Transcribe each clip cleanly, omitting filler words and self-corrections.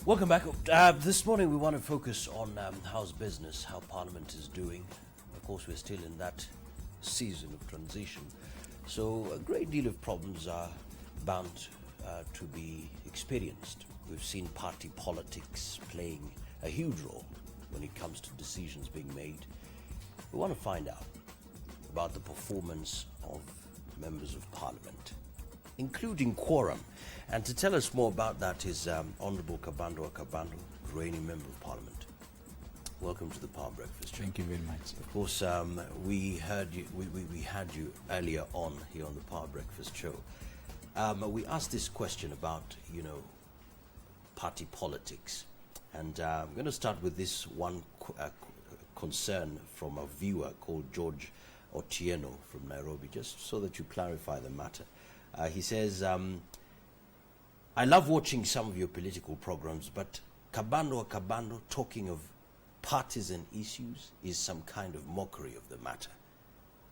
Welcome back. This morning we want to focus on how's business, how Parliament is doing. Of course, we're still in that season of transition. So a great deal of problems are bound to be experienced. We've seen party politics playing a huge role when it comes to decisions being made. We want to find out about the performance of members of Parliament, including quorum. And to tell us more about that is Honourable Kabando-MP Mukuruweini, Member of Parliament. Welcome to the Power Breakfast. Thank you very much. Of course, we heard you. We had you earlier on here on the Power Breakfast show. We asked this question about, party politics, and I'm going to start with this one concern from a viewer called George Otieno from Nairobi, just so that you clarify the matter. He says, I love watching some of your political programs, but Kabando talking of partisan issues is some kind of mockery of the matter.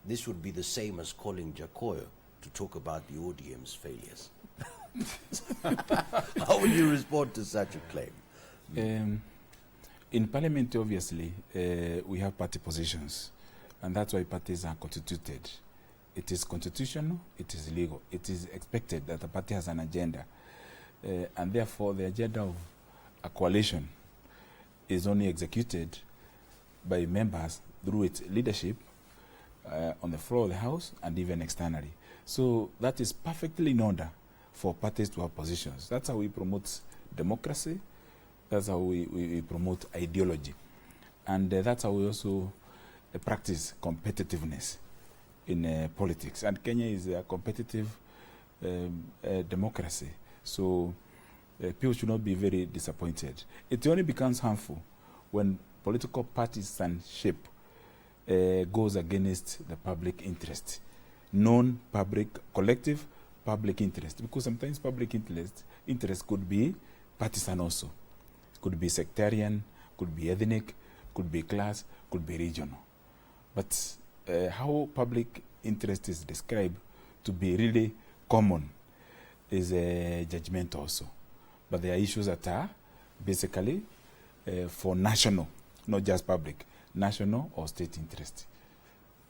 This would be the same as calling Jacoyo to talk about the ODM's failures. How will you respond to such a claim? In Parliament, obviously, we have party positions, and that's why parties are constituted. It is constitutional, it is legal. It is expected that a party has an agenda. And therefore, the agenda of a coalition is only executed by members through its leadership on the floor of the House and even externally. So that is perfectly in order for parties to have positions. That's how we promote democracy. That's how we promote ideology. And that's how we also practice competitiveness in politics. And Kenya is a competitive democracy. So people should not be very disappointed. It only becomes harmful when political partisanship goes against the public interest, non-public, collective public interest. Because sometimes public interest could be partisan also. It could be sectarian, could be ethnic, could be class, could be regional. But how public interest is described to be really common is a judgment also. But there are issues that are basically for national, not just public, national or state interest.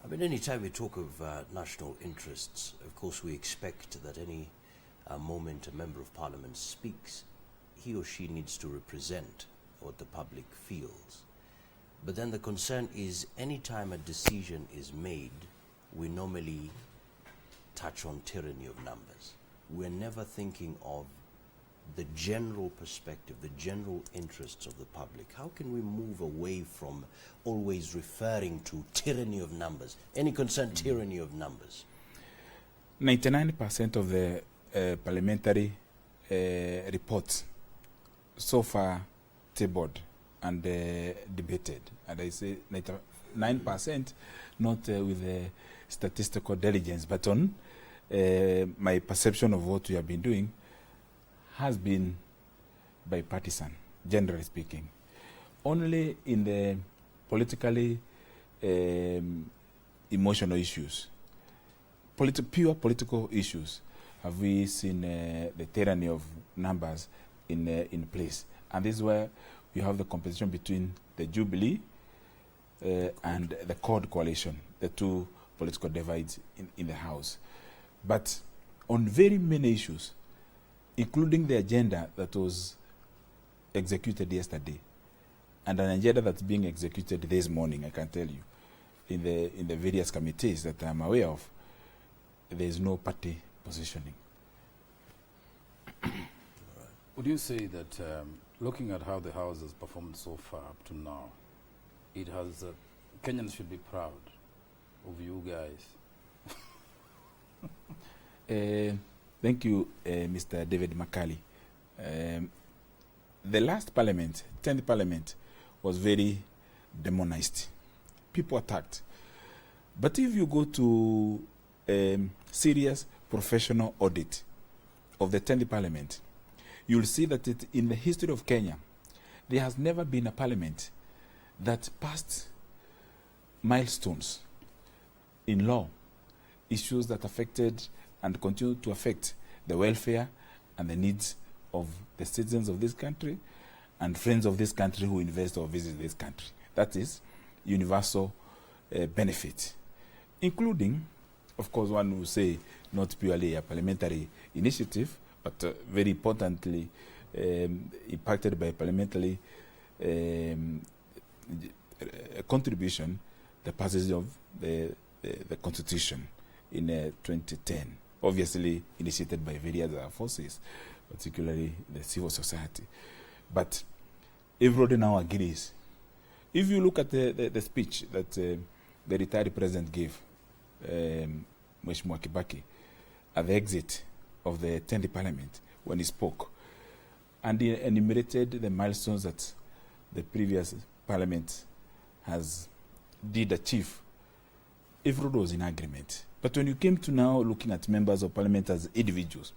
I mean, any time we talk of national interests, of course we expect that any moment a member of Parliament speaks, he or she needs to represent what the public feels. But then the concern is any time a decision is made, we normally touch on tyranny of numbers. We're never thinking of the general perspective, the general interests of the public. How can we move away from always referring to tyranny of numbers? Any concern, tyranny of numbers? 99% of the parliamentary reports so far tabled and debated. And I say 9%, not with statistical diligence, but on my perception of what we have been doing has been bipartisan, generally speaking. Only in the politically emotional issues, pure political issues, have we seen the tyranny of numbers in place. And this is where we have the competition between the Jubilee and the Accord coalition, the two political divides in the House. But on very many issues, including the agenda that was executed yesterday, and an agenda that's being executed this morning, I can tell you, in the various committees that I'm aware of, there is no party positioning. Would you say that looking at how the House has performed so far up to now, it has Kenyans should be proud of you guys? Thank you, Mr. David Makali. The last parliament, 10th parliament, was very demonized. People attacked. But if you go to serious professional audit of the 10th parliament, you'll see that in the history of Kenya, there has never been a parliament that passed milestones in law, issues that affected and continue to affect the welfare and the needs of the citizens of this country and friends of this country who invest or visit this country. That is universal benefit, including, of course, one will say not purely a parliamentary initiative, but very importantly impacted by parliamentary contribution, the passage of the Constitution in 2010, obviously initiated by various other forces, particularly the civil society. But everybody now agrees. If you look at the speech that the retired president gave, Mheshimiwa Kibaki, at the exit of the 10th Parliament, when he spoke, and he enumerated the milestones that the previous Parliament did achieve, everybody was in agreement. But when you came to now looking at members of Parliament as individuals,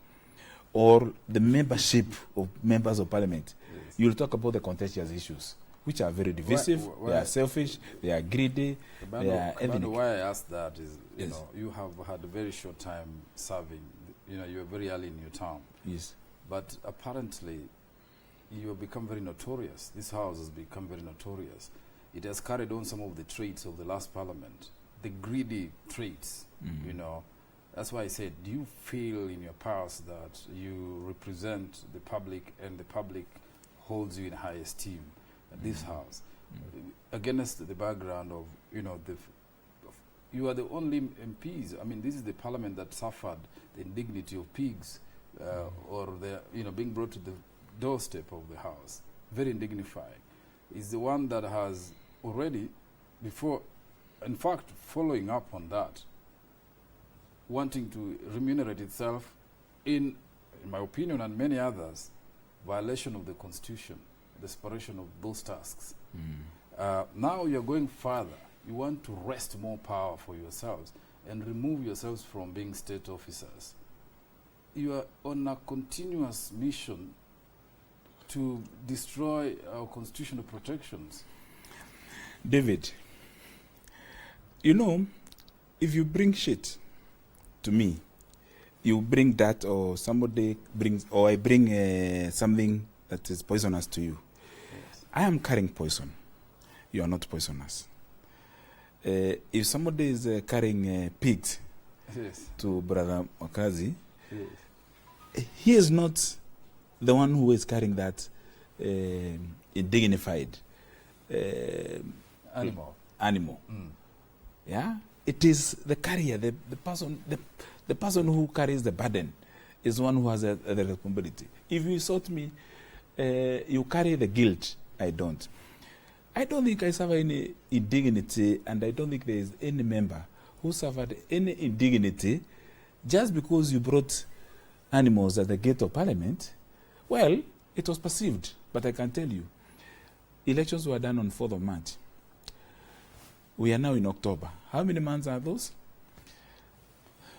or the membership of members of Parliament, yes, you'll talk about the contextual issues, which are very divisive, they are selfish, they are greedy, they are ethnic. Why I asked that is, you know, you have had a very short time serving. You know, you were very early in your term. Yes. But apparently, you have become very notorious. This House has become very notorious. It has carried on some of the traits of the last Parliament, the greedy traits, you know. That's why I said, do you feel in your past that you represent the public and the public holds you in high esteem at this House? Against the background of, you know, you are the only MPs. I mean, this is the Parliament that suffered the indignity of pigs or the, you know, being brought to the doorstep of the House. Very indignified. Is the one that has already, before, in fact, following up on that, wanting to remunerate itself in my opinion and many others, violation of the Constitution, desperation of those tasks. Now you're going further. You want to wrest more power for yourselves and remove yourselves from being state officers. You are on a continuous mission to destroy our constitutional protections. David, you know, if you bring shit to me, you bring that, or somebody brings, or I bring something that is poisonous to you. Yes. I am carrying poison. You are not poisonous. If somebody is carrying pigs, yes, to Brother Makazi, yes, he is not the one who is carrying that indignified animal. Yeah, it is the carrier, the person who carries the burden is the one who has the responsibility. If you insult me, you carry the guilt. I don't. I don't think I suffer any indignity, and I don't think there is any member who suffered any indignity just because you brought animals at the gate of Parliament. Well, it was perceived, but I can tell you, elections were done on 4th of March. We are now in October. How many months are those?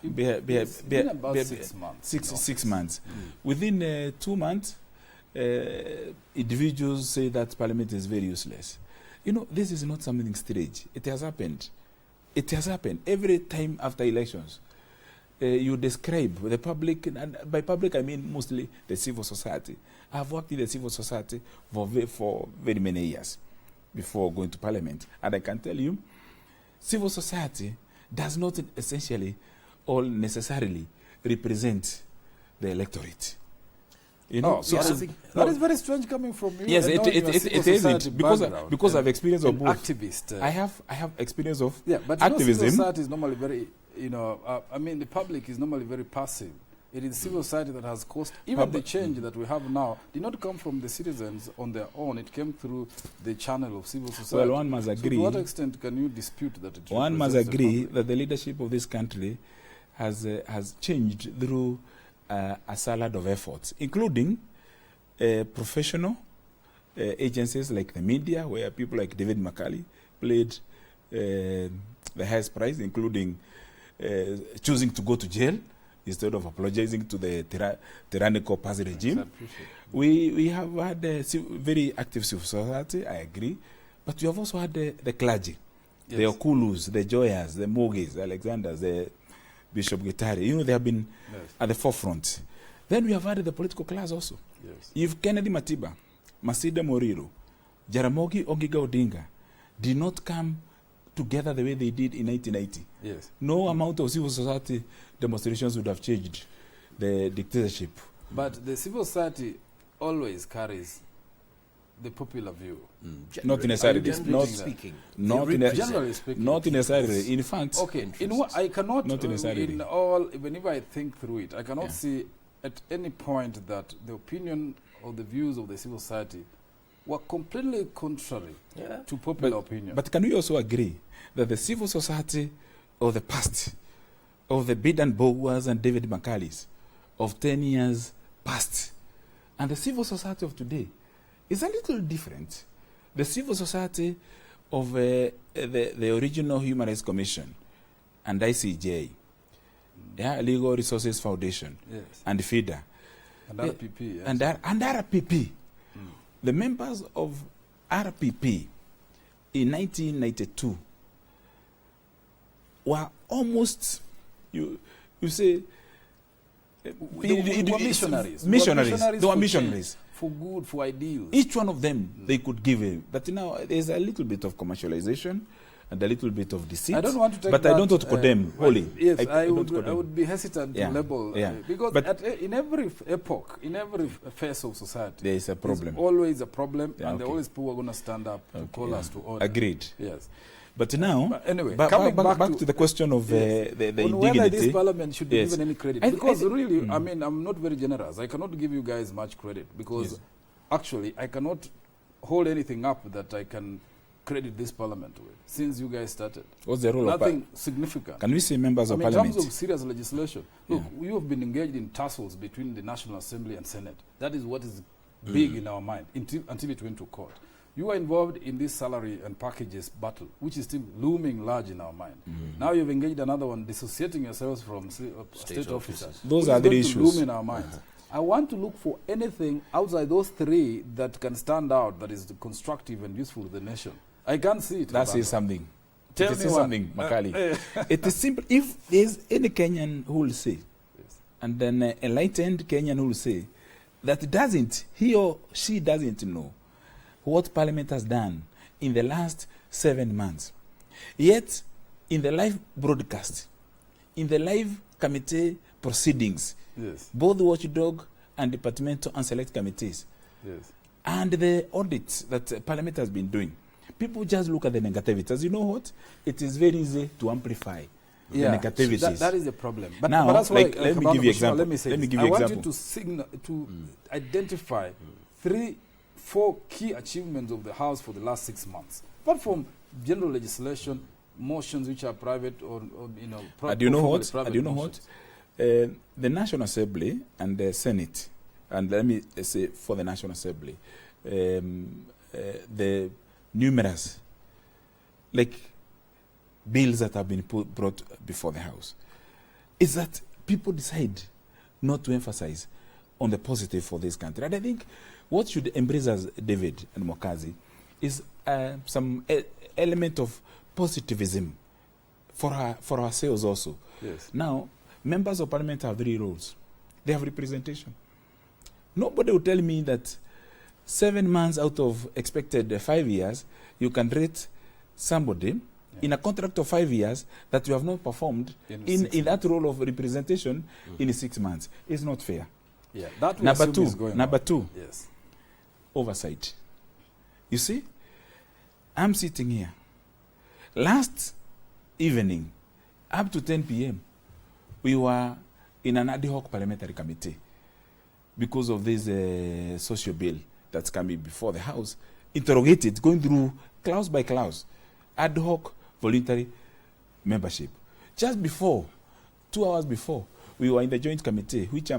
It's been about 6 months. Six months. Within 2 months, individuals say that Parliament is very useless. You know, this is not something strange. It has happened. It has happened every time after elections. You describe the public, and by public I mean mostly the civil society. I have worked in the civil society for very many years before going to Parliament, and I can tell you, civil society does not essentially or necessarily represent the electorate. You know, that is very strange coming from you. Yes, it isn't, because I've experience of both. Activist. I have experience of but activism. Civil society is normally very, I mean, the public is normally very passive. It is civil society that has caused, even the change that we have now did not come from the citizens on their own. It came through the channel of civil society. Well, one must agree. So to what extent can you dispute that it one must agree that the leadership of this country has changed through a salad of efforts, including professional agencies like the media, where people like David McCarthy played the highest price, including choosing to go to jail instead of apologizing to the tyrannical Parsi regime. We have had a very active civil society, I agree, but we have also had the clergy, yes, the Okulus, the Joyas, the Mogis, the Alexanders, the Bishop Gitari. You know, they have been at the forefront. Then we have had the political class also. Yes. If Kennedy Matiba Masida Moriru, Jaramogi Oginga Odinga did not come together the way they did in 1990. Yes. No amount of civil society demonstrations would have changed the dictatorship. But the civil society always carries the popular view. Not necessarily. Generally speaking. Generally speaking. Not necessarily. In fact, okay. In what I cannot, not necessarily. in all, whenever I think through it, I cannot see at any point that the opinion or the views of the civil society were completely contrary to popular opinion. But can we also agree that the civil society of the past, of the Bidan Bowas and David Makalis, of 10 years past, and the civil society of today is a little different? The civil society of the original Human Rights Commission and ICJ, Legal Resources Foundation, and FIDA, and RPP, yes. and RPP. The members of RPP in 1992 were almost, you say, they were missionaries. They were missionaries. For good, for ideals. Each one of them, they could give in. But now there's a little bit of commercialization and a little bit of deceit. I don't want to take but that, I don't want to condemn wholly. Yes, I would be hesitant to label. Because in every epoch, in every phase of society, there is a problem. There's always a problem, and there are always people who are going to stand up to call us to order. Agreed. Yes. But now, anyway, coming back to the question of the indignity. Whether this parliament should be given any credit. Because really, I mean, I'm not very generous. I cannot give you guys much credit because actually I cannot hold anything up that I can credit this parliament with since you guys started. What's the role Nothing significant. Can we say members of parliament? In terms of serious legislation, look, you have been engaged in tussles between the National Assembly and Senate. That is what is big in our mind until it went to court. You are involved in this salary and packages battle, which is still looming large in our mind. Now you've engaged another one, dissociating yourselves from state officers. Those are the issues. Loom in our minds. I want to look for anything outside those three that can stand out, that is constructive and useful to the nation. I can't see it. That says something. Tell me something, Makali. It is simple. If there's any Kenyan who will say, and then an enlightened Kenyan who will say, that he or she doesn't know what Parliament has done in the last 7 months. Yet, in the live broadcast, in the live committee proceedings, both the watchdog and departmental and select committees, and the audits that Parliament has been doing, people just look at the negativities. You know what? It is very easy to amplify the negativities. So that is the problem. But now, that's why, let me give you example. Let me say I want you to identify 3-4 key achievements of the House for the last 6 months. Apart from general legislation, motions which are private or do you know what? The National Assembly and the Senate, and let me say for the National Assembly, the numerous bills that have been brought before the House, is that people decide not to emphasize on the positive for this country. And I think what should embrace us, David and Mokazi, is some element of positivism for ourselves also. Now, members of parliament have 3 roles. They have representation. Nobody will tell me that 7 months out of expected 5 years, you can rate somebody in a contract of 5 years that you have not performed in that role of representation in 6 months. It's not fair. Number two, oversight. You see, I'm sitting here. Last evening, up to 10 p.m., we were in an ad hoc parliamentary committee because of this social bill that's coming before the House, interrogated, going through clause by clause, ad hoc voluntary membership. Just before, 2 hours before, we were in the joint committee, which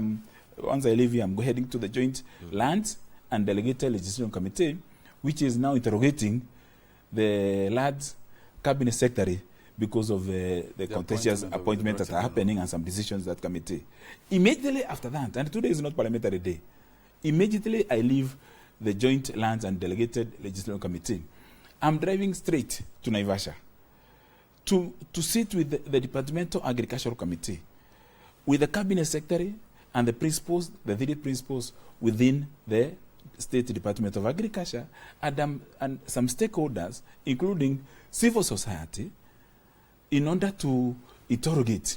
once I leave here, I'm heading to the joint lands and delegated legislation committee, which is now interrogating the lads cabinet secretary because of the contentious appointments that are happening and some decisions that committee. Immediately after that, and today is not parliamentary day, immediately I leave the joint lands and delegated legislation committee. I'm driving straight to Naivasha to sit with the departmental agricultural committee, with the cabinet secretary and the principals, the 3 principals within the State Department of Agriculture and some stakeholders, including civil society, in order to interrogate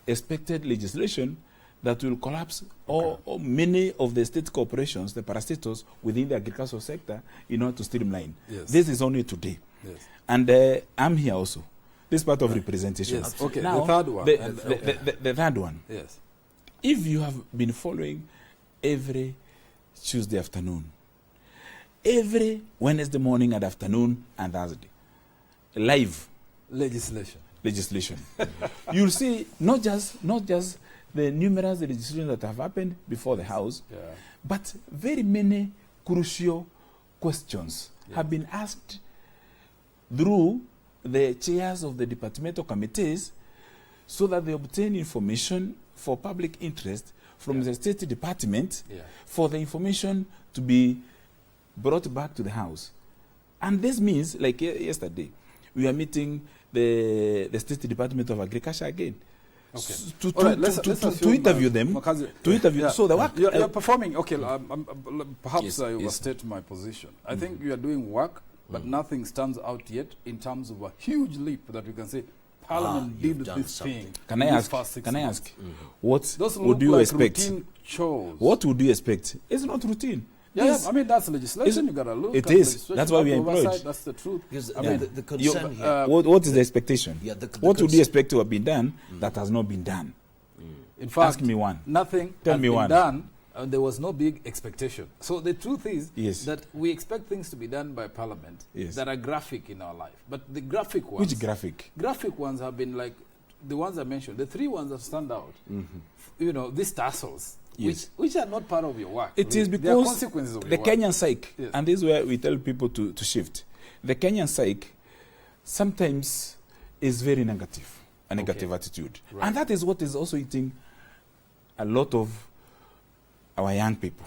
expected legislation that will collapse or many of the state corporations, the parastatals within the agricultural sector, in order to streamline. Yes. This is only today. Yes. And I'm here also. This is part of representation. Yes. Okay. Now, the third one. The third one. Yes. If you have been following every Tuesday afternoon, every Wednesday morning and afternoon and Thursday, live legislation, you'll see not just the numerous legislation that have happened before the House, but very many crucial questions have been asked through the chairs of the departmental committees, so that they obtain information for public interest from the State Department, for the information to be brought back to the House. And this means, like yesterday, we are meeting the State Department of Agriculture again. Okay. To interview them. To interview. So the work you're performing. Okay, perhaps I overstate my position. I think you are doing work, but nothing stands out yet in terms of a huge leap that we can say Parliament did this thing. Can I ask? What would you expect? What would you expect? It's not routine. I mean, that's legislation. You got to look. It is. That's why we are employed. That's the truth. Because the concern here. What is the expectation? What would you expect to have been done that has not been done? In fact, ask me one. Nothing has been done. And there was no big expectation. So the truth is that we expect things to be done by Parliament that are graphic in our life. But the graphic ones... Which graphic? Graphic ones have been like the ones I mentioned. The three ones that stand out. You know, these tassels, which are not part of your work. It is because they are consequences of the your work. Kenyan psyche, and this is where we tell people to shift. The Kenyan psyche sometimes is very negative, a negative attitude. Right. And that is what is also eating a lot of our young people.